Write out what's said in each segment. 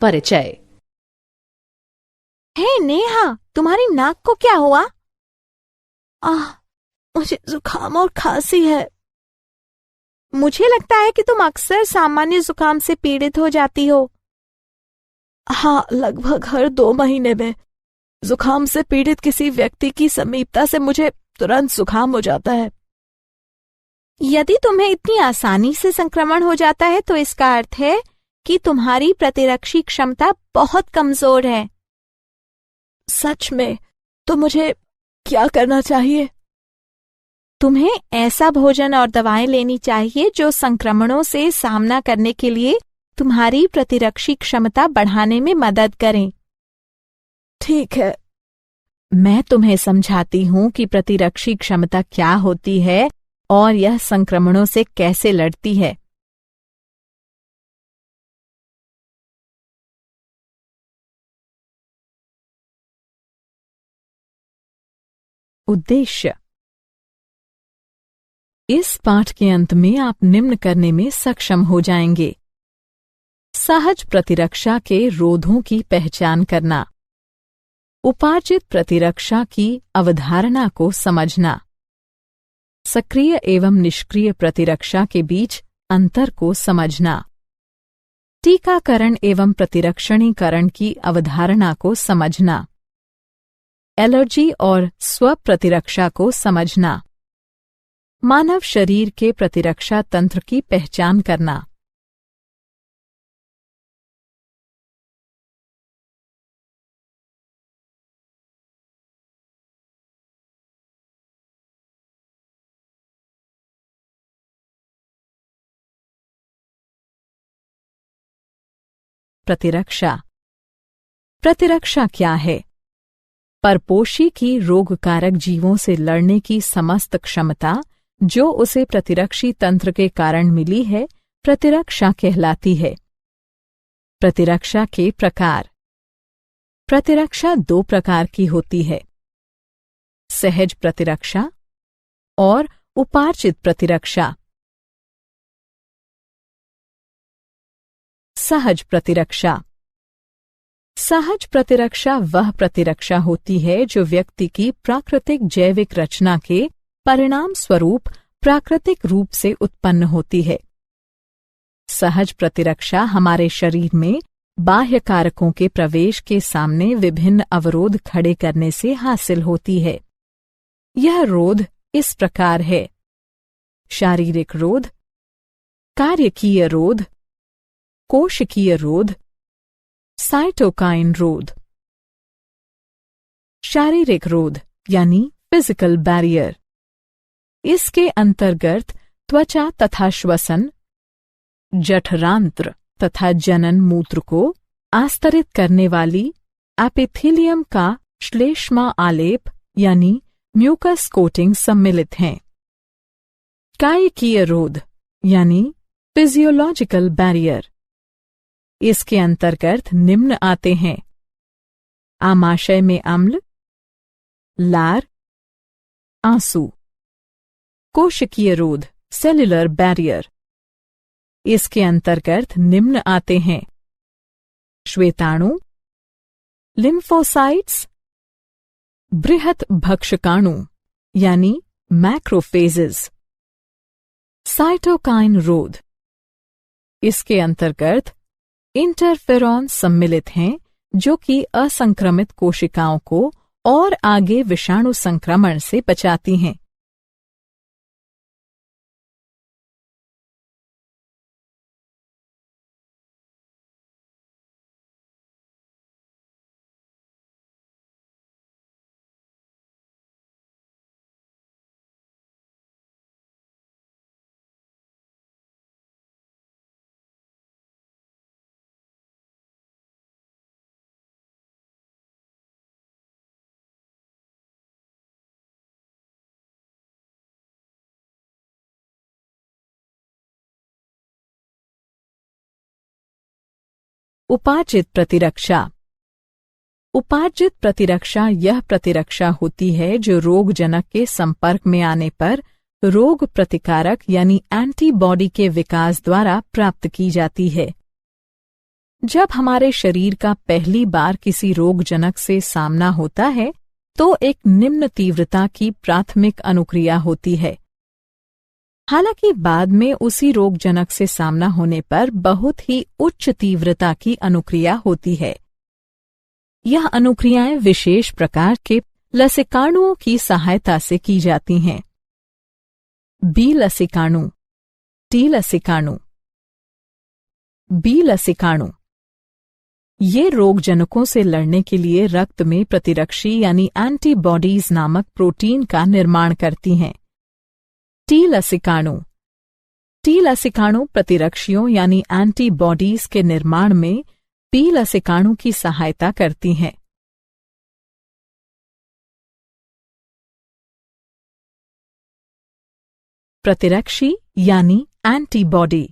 परिचय। हे नेहा, तुम्हारी नाक को क्या हुआ? मुझे जुकाम और खांसी है। मुझे लगता है कि तुम अक्सर सामान्य जुकाम से पीड़ित हो जाती हो। हाँ, लगभग हर 2 महीने में जुकाम से पीड़ित किसी व्यक्ति की समीपता से मुझे तुरंत जुकाम हो जाता है। यदि तुम्हें इतनी आसानी से संक्रमण हो जाता है तो इसका अर्थ है कि तुम्हारी प्रतिरक्षी क्षमता बहुत कमजोर है। सच में? तो मुझे क्या करना चाहिए? तुम्हें ऐसा भोजन और दवाएं लेनी चाहिए जो संक्रमणों से सामना करने के लिए तुम्हारी प्रतिरक्षी क्षमता बढ़ाने में मदद करें। ठीक है। मैं तुम्हें समझाती हूं कि प्रतिरक्षी क्षमता क्या होती है और यह संक्रमणों से कैसे लड़ती है। उद्देश्य। इस पाठ के अंत में आप निम्न करने में सक्षम हो जाएंगे। सहज प्रतिरक्षा के रोधों की पहचान करना, उपार्जित प्रतिरक्षा की अवधारणा को समझना, सक्रिय एवं निष्क्रिय प्रतिरक्षा के बीच अंतर को समझना, टीकाकरण एवं प्रतिरक्षणीकरण की अवधारणा को समझना, एलर्जी और स्व प्रतिरक्षा को समझना, मानव शरीर के प्रतिरक्षा तंत्र की पहचान करना। प्रतिरक्षा। प्रतिरक्षा क्या है? परपोषी की रोगकारक जीवों से लड़ने की समस्त क्षमता जो उसे प्रतिरक्षी तंत्र के कारण मिली है, प्रतिरक्षा कहलाती है। प्रतिरक्षा के प्रकार। प्रतिरक्षा 2 प्रकार की होती है, सहज प्रतिरक्षा और उपार्जित प्रतिरक्षा। सहज प्रतिरक्षा। सहज प्रतिरक्षा वह प्रतिरक्षा होती है जो व्यक्ति की प्राकृतिक जैविक रचना के परिणाम स्वरूप प्राकृतिक रूप से उत्पन्न होती है। सहज प्रतिरक्षा हमारे शरीर में बाह्य कारकों के प्रवेश के सामने विभिन्न अवरोध खड़े करने से हासिल होती है। यह रोध इस प्रकार है: शारीरिक रोध, कार्यकीय रोध, कोशिकीय रोध, साइटोकाइन रोध। शारीरिक रोध यानी फिजिकल बैरियर। इसके अंतर्गत त्वचा तथा श्वसन, जठरांत्र तथा जनन मूत्र को आस्तरित करने वाली एपिथेलियम का श्लेष्मा आलेप यानी म्यूकस कोटिंग सम्मिलित हैं। कायिकीय रोध यानी फिजियोलॉजिकल बैरियर। इसके अंतर्गत निम्न आते हैं: आमाशय में अम्ल, लार, आंसू। कोशिकीय रोध सेल्युलर बैरियर। इसके अंतर्गत निम्न आते हैं: श्वेताणु, लिम्फोसाइट्स, बृहत भक्षकाणु यानी मैक्रोफेजेस। साइटोकाइन रोध। इसके अंतर्गत इंटरफेरॉन सम्मिलित हैं जो कि असंक्रमित कोशिकाओं को और आगे विषाणु संक्रमण से बचाती हैं। उपार्जित प्रतिरक्षा। उपार्जित प्रतिरक्षा यह प्रतिरक्षा होती है जो रोगजनक के संपर्क में आने पर रोग प्रतिकारक यानी एंटीबॉडी के विकास द्वारा प्राप्त की जाती है। जब हमारे शरीर का पहली बार किसी रोगजनक से सामना होता है तो एक निम्न तीव्रता की प्राथमिक अनुक्रिया होती है। हालांकि बाद में उसी रोगजनक से सामना होने पर बहुत ही उच्च तीव्रता की अनुक्रिया होती है। यह अनुक्रियाएं विशेष प्रकार के लसिकाणुओं की सहायता से की जाती हैं। बी लसिकाणु, टी लसिकाणु। बी लसिकाणु ये रोगजनकों से लड़ने के लिए रक्त में प्रतिरक्षी यानी एंटीबॉडीज नामक प्रोटीन का निर्माण करती हैं। टी लसिकाणु, टी लसिकाणु प्रतिरक्षियों यानी एंटीबॉडीज के निर्माण में बी लसिकाणु की सहायता करती हैं। प्रतिरक्षी यानी एंटीबॉडी।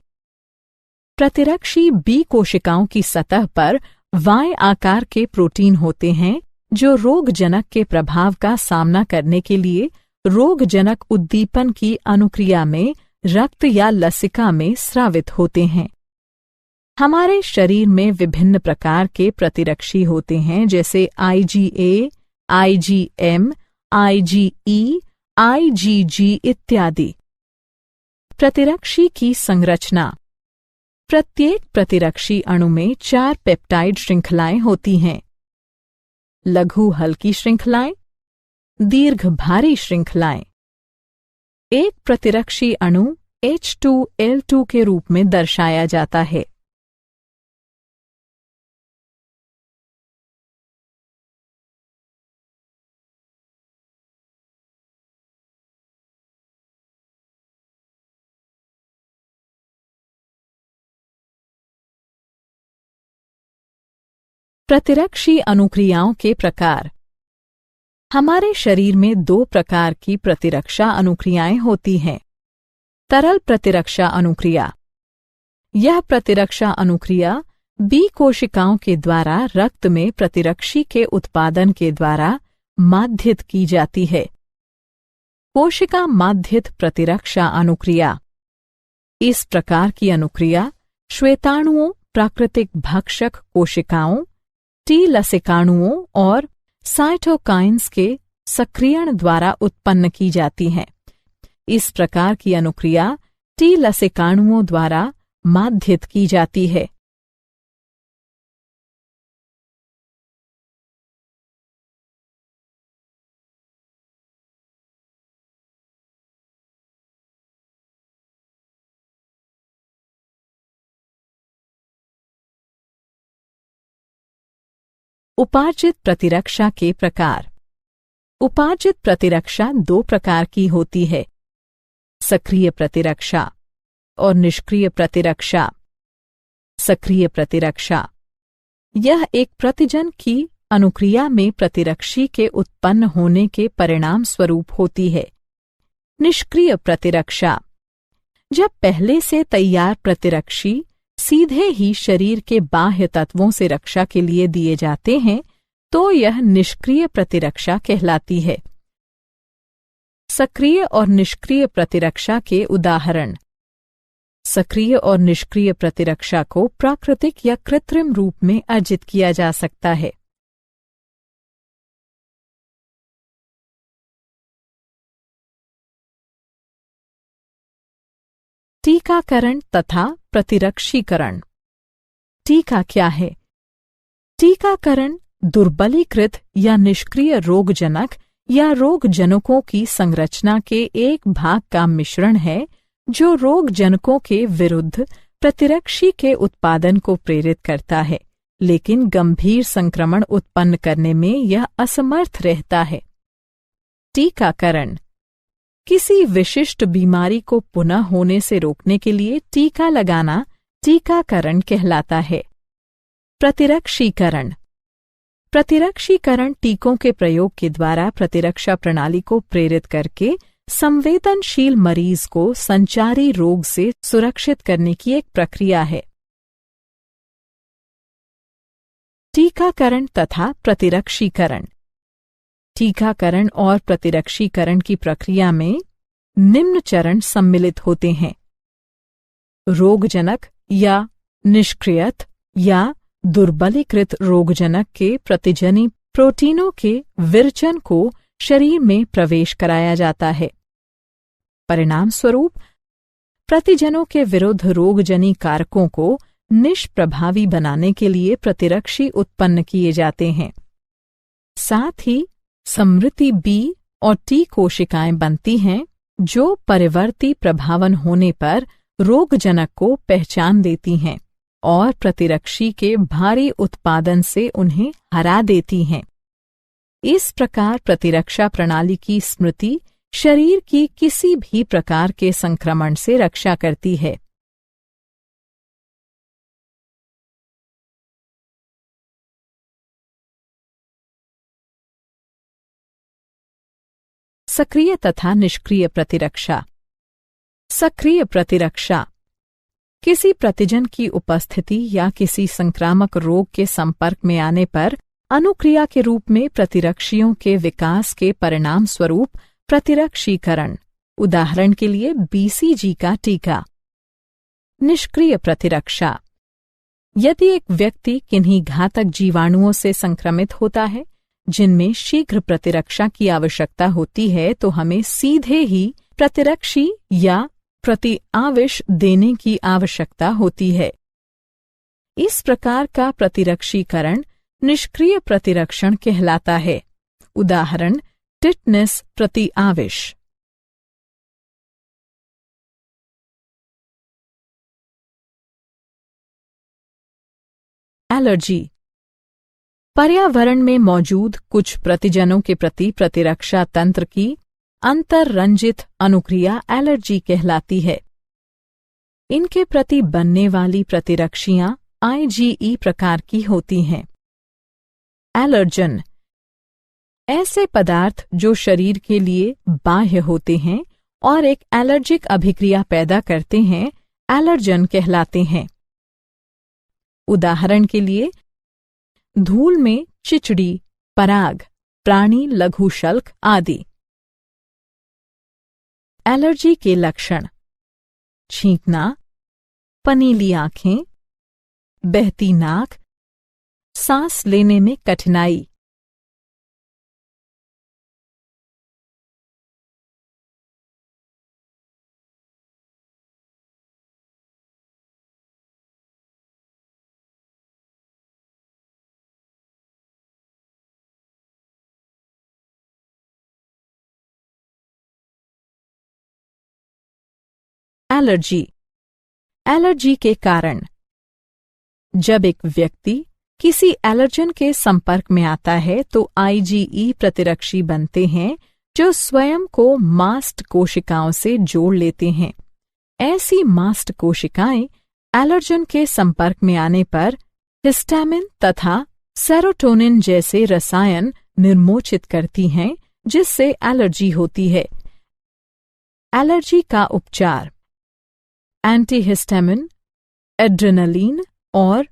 प्रतिरक्षी बी कोशिकाओं की सतह पर वाय आकार के प्रोटीन होते हैं जो रोगजनक के प्रभाव का सामना करने के लिए रोगजनक उद्दीपन की अनुक्रिया में रक्त या लसिका में स्रावित होते हैं। हमारे शरीर में विभिन्न प्रकार के प्रतिरक्षी होते हैं जैसे IgA, IgM, IgE, IgG इत्यादि। प्रतिरक्षी की संरचना। प्रत्येक प्रतिरक्षी अणु में 4 पेप्टाइड श्रृंखलाएं होती हैं। लघु हल्की श्रृंखलाएं, दीर्घ भारी श्रृंखलाएं। एक प्रतिरक्षी अणु H2L2 के रूप में दर्शाया जाता है। प्रतिरक्षी अनुक्रियाओं के प्रकार। हमारे शरीर में 2 प्रकार की प्रतिरक्षा अनुक्रियाएं होती हैं। तरल प्रतिरक्षा अनुक्रिया। यह प्रतिरक्षा अनुक्रिया बी कोशिकाओं के द्वारा रक्त में प्रतिरक्षी के उत्पादन के द्वारा माध्यित की जाती है। कोशिका माध्यित प्रतिरक्षा अनुक्रिया। इस प्रकार की अनुक्रिया श्वेताणुओं, प्राकृतिक भक्षक कोशिकाओं, टी लसिकाणुओं और साइटोकाइन्स के सक्रियण द्वारा उत्पन्न की जाती हैं। इस प्रकार की अनुक्रिया टी लसिकाणुओं द्वारा माध्यित की जाती है। उपार्जित प्रतिरक्षा के प्रकार। उपार्जित प्रतिरक्षा 2 प्रकार की होती है, सक्रिय प्रतिरक्षा और निष्क्रिय प्रतिरक्षा। सक्रिय प्रतिरक्षा यह एक प्रतिजन की अनुक्रिया में प्रतिरक्षी के उत्पन्न होने के परिणाम स्वरूप होती है। निष्क्रिय प्रतिरक्षा जब पहले से तैयार प्रतिरक्षी सीधे ही शरीर के बाह्य तत्वों से रक्षा के लिए दिए जाते हैं तो यह निष्क्रिय प्रतिरक्षा कहलाती है। सक्रिय और निष्क्रिय प्रतिरक्षा के उदाहरण। सक्रिय और निष्क्रिय प्रतिरक्षा को प्राकृतिक या कृत्रिम रूप में अर्जित किया जा सकता है। टीकाकरण तथा प्रतिरक्षीकरण। टीका क्या है? टीकाकरण दुर्बलीकृत या निष्क्रिय रोगजनक या रोगजनकों की संरचना के एक भाग का मिश्रण है जो रोगजनकों के विरुद्ध प्रतिरक्षी के उत्पादन को प्रेरित करता है, लेकिन गंभीर संक्रमण उत्पन्न करने में यह असमर्थ रहता है। टीकाकरण किसी विशिष्ट बीमारी को पुनः होने से रोकने के लिए टीका लगाना टीकाकरण कहलाता है। प्रतिरक्षीकरण प्रतिरक्षीकरण टीकों के प्रयोग के द्वारा प्रतिरक्षा प्रणाली को प्रेरित करके संवेदनशील मरीज को संचारी रोग से सुरक्षित करने की एक प्रक्रिया है। टीकाकरण तथा प्रतिरक्षीकरण। टीकाकरण और प्रतिरक्षीकरण की प्रक्रिया में निम्न चरण सम्मिलित होते हैं: रोगजनक या निष्क्रियत या दुर्बलीकृत रोगजनक के प्रतिजनी प्रोटीनों के विरचन को शरीर में प्रवेश कराया जाता है। परिणाम स्वरूप प्रतिजनों के विरुद्ध रोगजनी कारकों को निष्प्रभावी बनाने के लिए प्रतिरक्षी उत्पन्न किए जाते हैं। साथ ही समृद्धि बी और टी कोशिकाएं बनती हैं जो परिवर्ती प्रभावन होने पर रोगजनक को पहचान देती हैं और प्रतिरक्षी के भारी उत्पादन से उन्हें हरा देती हैं। इस प्रकार प्रतिरक्षा प्रणाली की स्मृति शरीर की किसी भी प्रकार के संक्रमण से रक्षा करती है। सक्रिय तथा निष्क्रिय प्रतिरक्षा। सक्रिय प्रतिरक्षा किसी प्रतिजन की उपस्थिति या किसी संक्रामक रोग के संपर्क में आने पर अनुक्रिया के रूप में प्रतिरक्षियों के विकास के परिणाम स्वरूप प्रतिरक्षीकरण, उदाहरण के लिए BCG का टीका। निष्क्रिय प्रतिरक्षा यदि एक व्यक्ति किन्हीं घातक जीवाणुओं से संक्रमित होता है जिनमें शीघ्र प्रतिरक्षा की आवश्यकता होती है तो हमें सीधे ही प्रतिरक्षी या प्रतिआविष देने की आवश्यकता होती है। इस प्रकार का प्रतिरक्षीकरण निष्क्रिय प्रतिरक्षण कहलाता है। उदाहरण टिटनेस प्रतिआविष। एलर्जी पर्यावरण में मौजूद कुछ प्रतिजनों के प्रति प्रतिरक्षा तंत्र की अंतर्रंजित अनुक्रिया एलर्जी कहलाती है। इनके प्रति बनने वाली प्रतिरक्षियां IgE प्रकार की होती हैं। एलर्जन ऐसे पदार्थ जो शरीर के लिए बाह्य होते हैं और एक एलर्जिक अभिक्रिया पैदा करते हैं एलर्जन कहलाते हैं। उदाहरण के लिए धूल में चिचड़ी, पराग, प्राणी लघुशल्क आदि। एलर्जी के लक्षण छींकना, पनीली आंखें, बहती नाक, सांस लेने में कठिनाई। एलर्जी के कारण जब एक व्यक्ति किसी एलर्जन के संपर्क में आता है तो IgE प्रतिरक्षी बनते हैं जो स्वयं को मास्ट कोशिकाओं से जोड़ लेते हैं। ऐसी मास्ट कोशिकाएं एलर्जन के संपर्क में आने पर हिस्टामिन तथा सेरोटोनिन जैसे रसायन निर्मोचित करती हैं जिससे एलर्जी होती है। एलर्जी का उपचार एंटीहिस्टामिन, एड्रेनलिन और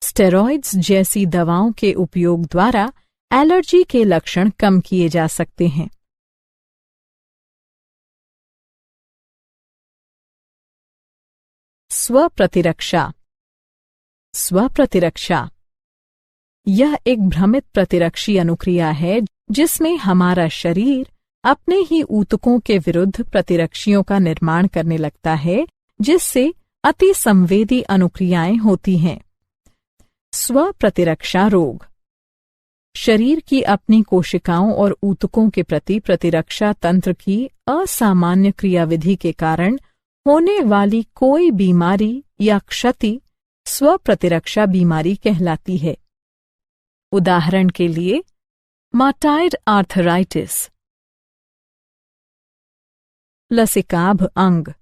स्टेरॉइड्स जैसी दवाओं के उपयोग द्वारा एलर्जी के लक्षण कम किए जा सकते हैं। स्वप्रतिरक्षा। स्वप्रतिरक्षा यह एक भ्रमित प्रतिरक्षी अनुक्रिया है जिसमें हमारा शरीर अपने ही ऊतकों के विरुद्ध प्रतिरक्षियों का निर्माण करने लगता है जिससे अति संवेदी अनुक्रियाएं होती हैं। स्वप्रतिरक्षा रोग शरीर की अपनी कोशिकाओं और ऊतकों के प्रति प्रतिरक्षा तंत्र की असामान्य क्रियाविधि के कारण होने वाली कोई बीमारी या क्षति स्वप्रतिरक्षा बीमारी कहलाती है। उदाहरण के लिए माटाइड आर्थराइटिस। लसिकाभ अंग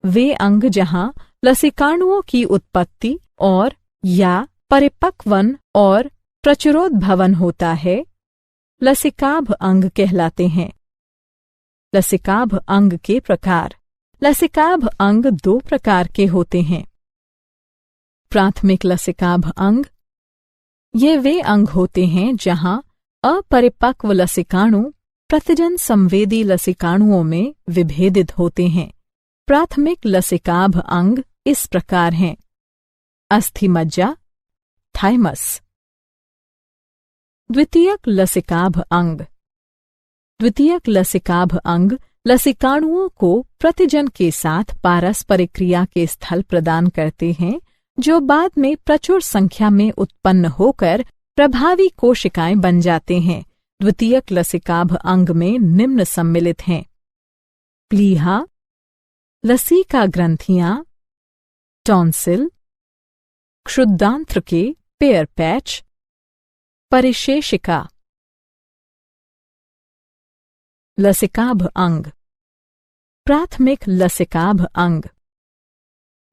वे अंग जहां लसिकाणुओं की उत्पत्ति और या परिपक्वन और प्रचुरोद्भवन होता है, लसिकाभ अंग कहलाते हैं। लसिकाभ अंग के प्रकार। लसिकाभ अंग दो प्रकार के होते हैं। प्राथमिक लसिकाभ अंग ये वे अंग होते हैं जहां अपरिपक्व लसिकाणु प्रतिजन संवेदी लसिकाणुओं में विभेदित होते हैं। प्राथमिक लसिकाभ अंग इस प्रकार हैं: अस्थिमज्जा, थाइमस। द्वितीयक लसिकाभ अंग। द्वितीयक लसिकाभ अंग लसिकाणुओं को प्रतिजन के साथ पारस्परिक क्रिया के स्थल प्रदान करते हैं, जो बाद में प्रचुर संख्या में उत्पन्न होकर प्रभावी कोशिकाएं बन जाते हैं। द्वितीयक लसिकाभ अंग में निम्न सम्मिलित हैं: प्लीहा, लसिका ग्रंथियां, टॉन्सिल, क्षुद्रांत्र के पेयर पैच, परिशेषिका। लसिकाभ अंग। प्राथमिक लसिकाभ अंग।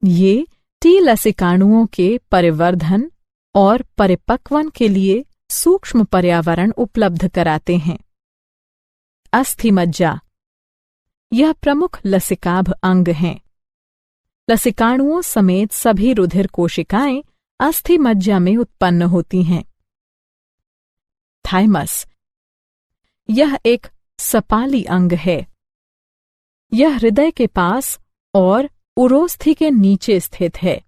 ये टी लसिकाणुओं के परिवर्धन और परिपक्वन के लिए सूक्ष्म पर्यावरण उपलब्ध कराते हैं। अस्थि मज्जा। यह प्रमुख लसिकाभ अंग हैं। लसिकाणुओं समेत सभी रुधिर कोशिकाएं अस्थि मज्जा में उत्पन्न होती हैं। थाइमस। यह एक सपाली अंग है। यह हृदय के पास और उरोस्थि के नीचे स्थित है।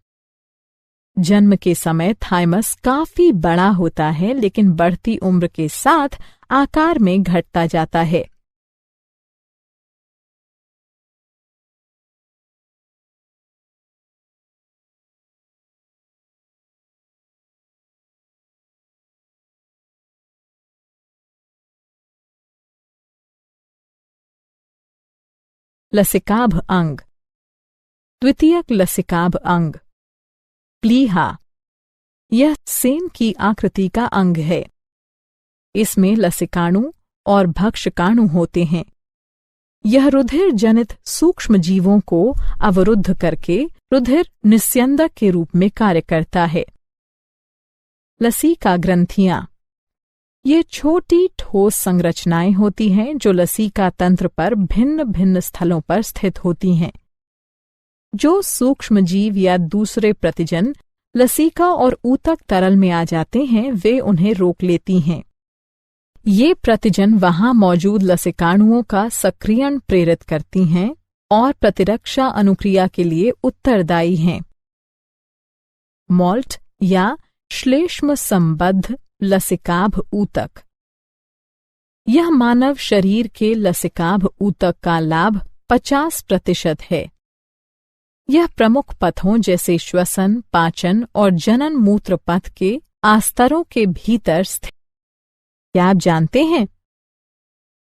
जन्म के समय थाइमस काफी बड़ा होता है, लेकिन बढ़ती उम्र के साथ आकार में घटता जाता है। लसिकाभ अंग। द्वितीयक लसिकाभ अंग। प्लीहा। यह सेन की आकृति का अंग है। इसमें लसिकाणु और भक्षकाणु होते हैं। यह रुधिर जनित सूक्ष्म जीवों को अवरुद्ध करके रुधिर निस्यंदक के रूप में कार्य करता है। लसिका ग्रंथियां। ये छोटी ठोस संरचनाएं होती हैं जो लसिका तंत्र पर भिन्न भिन्न स्थलों पर स्थित होती हैं। जो सूक्ष्म जीव या दूसरे प्रतिजन लसिका और ऊतक तरल में आ जाते हैं, वे उन्हें रोक लेती हैं। ये प्रतिजन वहां मौजूद लसिकाणुओं का सक्रियण प्रेरित करती हैं और प्रतिरक्षा अनुक्रिया के लिए उत्तरदायी हैं। मॉल्ट या श्लेष्म संबद्ध लसिकाभ ऊतक। यह मानव शरीर के लसिकाभ ऊतक का लाभ 50% है। यह प्रमुख पथों जैसे श्वसन, पाचन और जनन मूत्र पथ के आस्तरों के भीतर स्थित। क्या आप जानते हैं?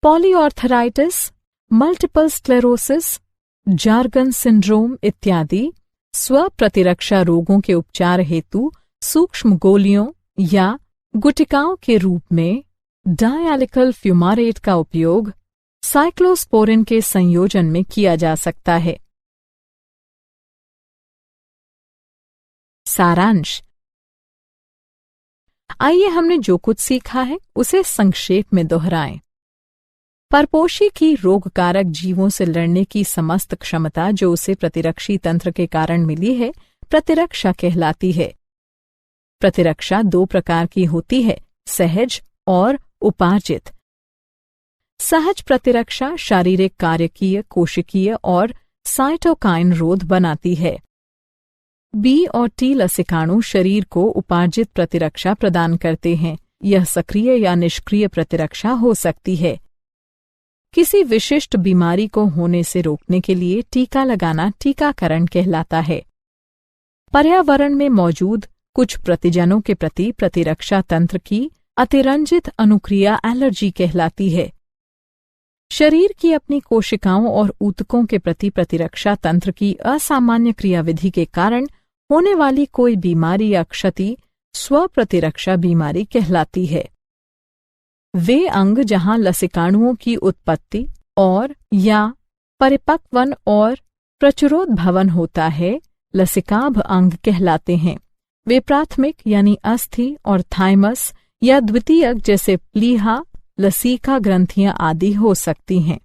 पॉलीऑर्थराइटिस, मल्टीपल स्क्लेरोसिस, जार्गन सिंड्रोम इत्यादि स्वप्रतिरक्षा रोगों के उपचार हेतु सूक्ष्म गोलियों या गुटिकाओं के रूप में डायलिकल फ्यूमारेट का उपयोग साइक्लोस्पोरिन के संयोजन में किया जा सकता है। सारांश। आइए हमने जो कुछ सीखा है उसे संक्षेप में दोहराएं। परपोषी की रोगकारक जीवों से लड़ने की समस्त क्षमता जो उसे प्रतिरक्षी तंत्र के कारण मिली है, प्रतिरक्षा कहलाती है। प्रतिरक्षा 2 प्रकार की होती है, सहज और उपार्जित। सहज प्रतिरक्षा शारीरिक, कार्यकीय, कोशिकीय और साइटोकाइन रोध बनाती है। बी और टी लसिकाणु शरीर को उपार्जित प्रतिरक्षा प्रदान करते हैं। यह सक्रिय या निष्क्रिय प्रतिरक्षा हो सकती है। किसी विशिष्ट बीमारी को होने से रोकने के लिए टीका लगाना टीकाकरण कहलाता है। पर्यावरण में मौजूद कुछ प्रतिजनों के प्रति प्रतिरक्षा तंत्र की अतिरंजित अनुक्रिया एलर्जी कहलाती है। शरीर की अपनी कोशिकाओं और ऊतकों के प्रति प्रतिरक्षा तंत्र की असामान्य क्रियाविधि के कारण होने वाली कोई बीमारी या क्षति स्वप्रतिरक्षा बीमारी कहलाती है। वे अंग जहां लसिकाणुओं की उत्पत्ति और या परिपक्वन और प्रचुरोद्भवन होता है, लसिकाभ अंग कहलाते हैं। वे प्राथमिक यानी अस्थि और थाइमस या द्वितीयक जैसे प्लीहा, लसिका ग्रंथियां आदि हो सकती हैं।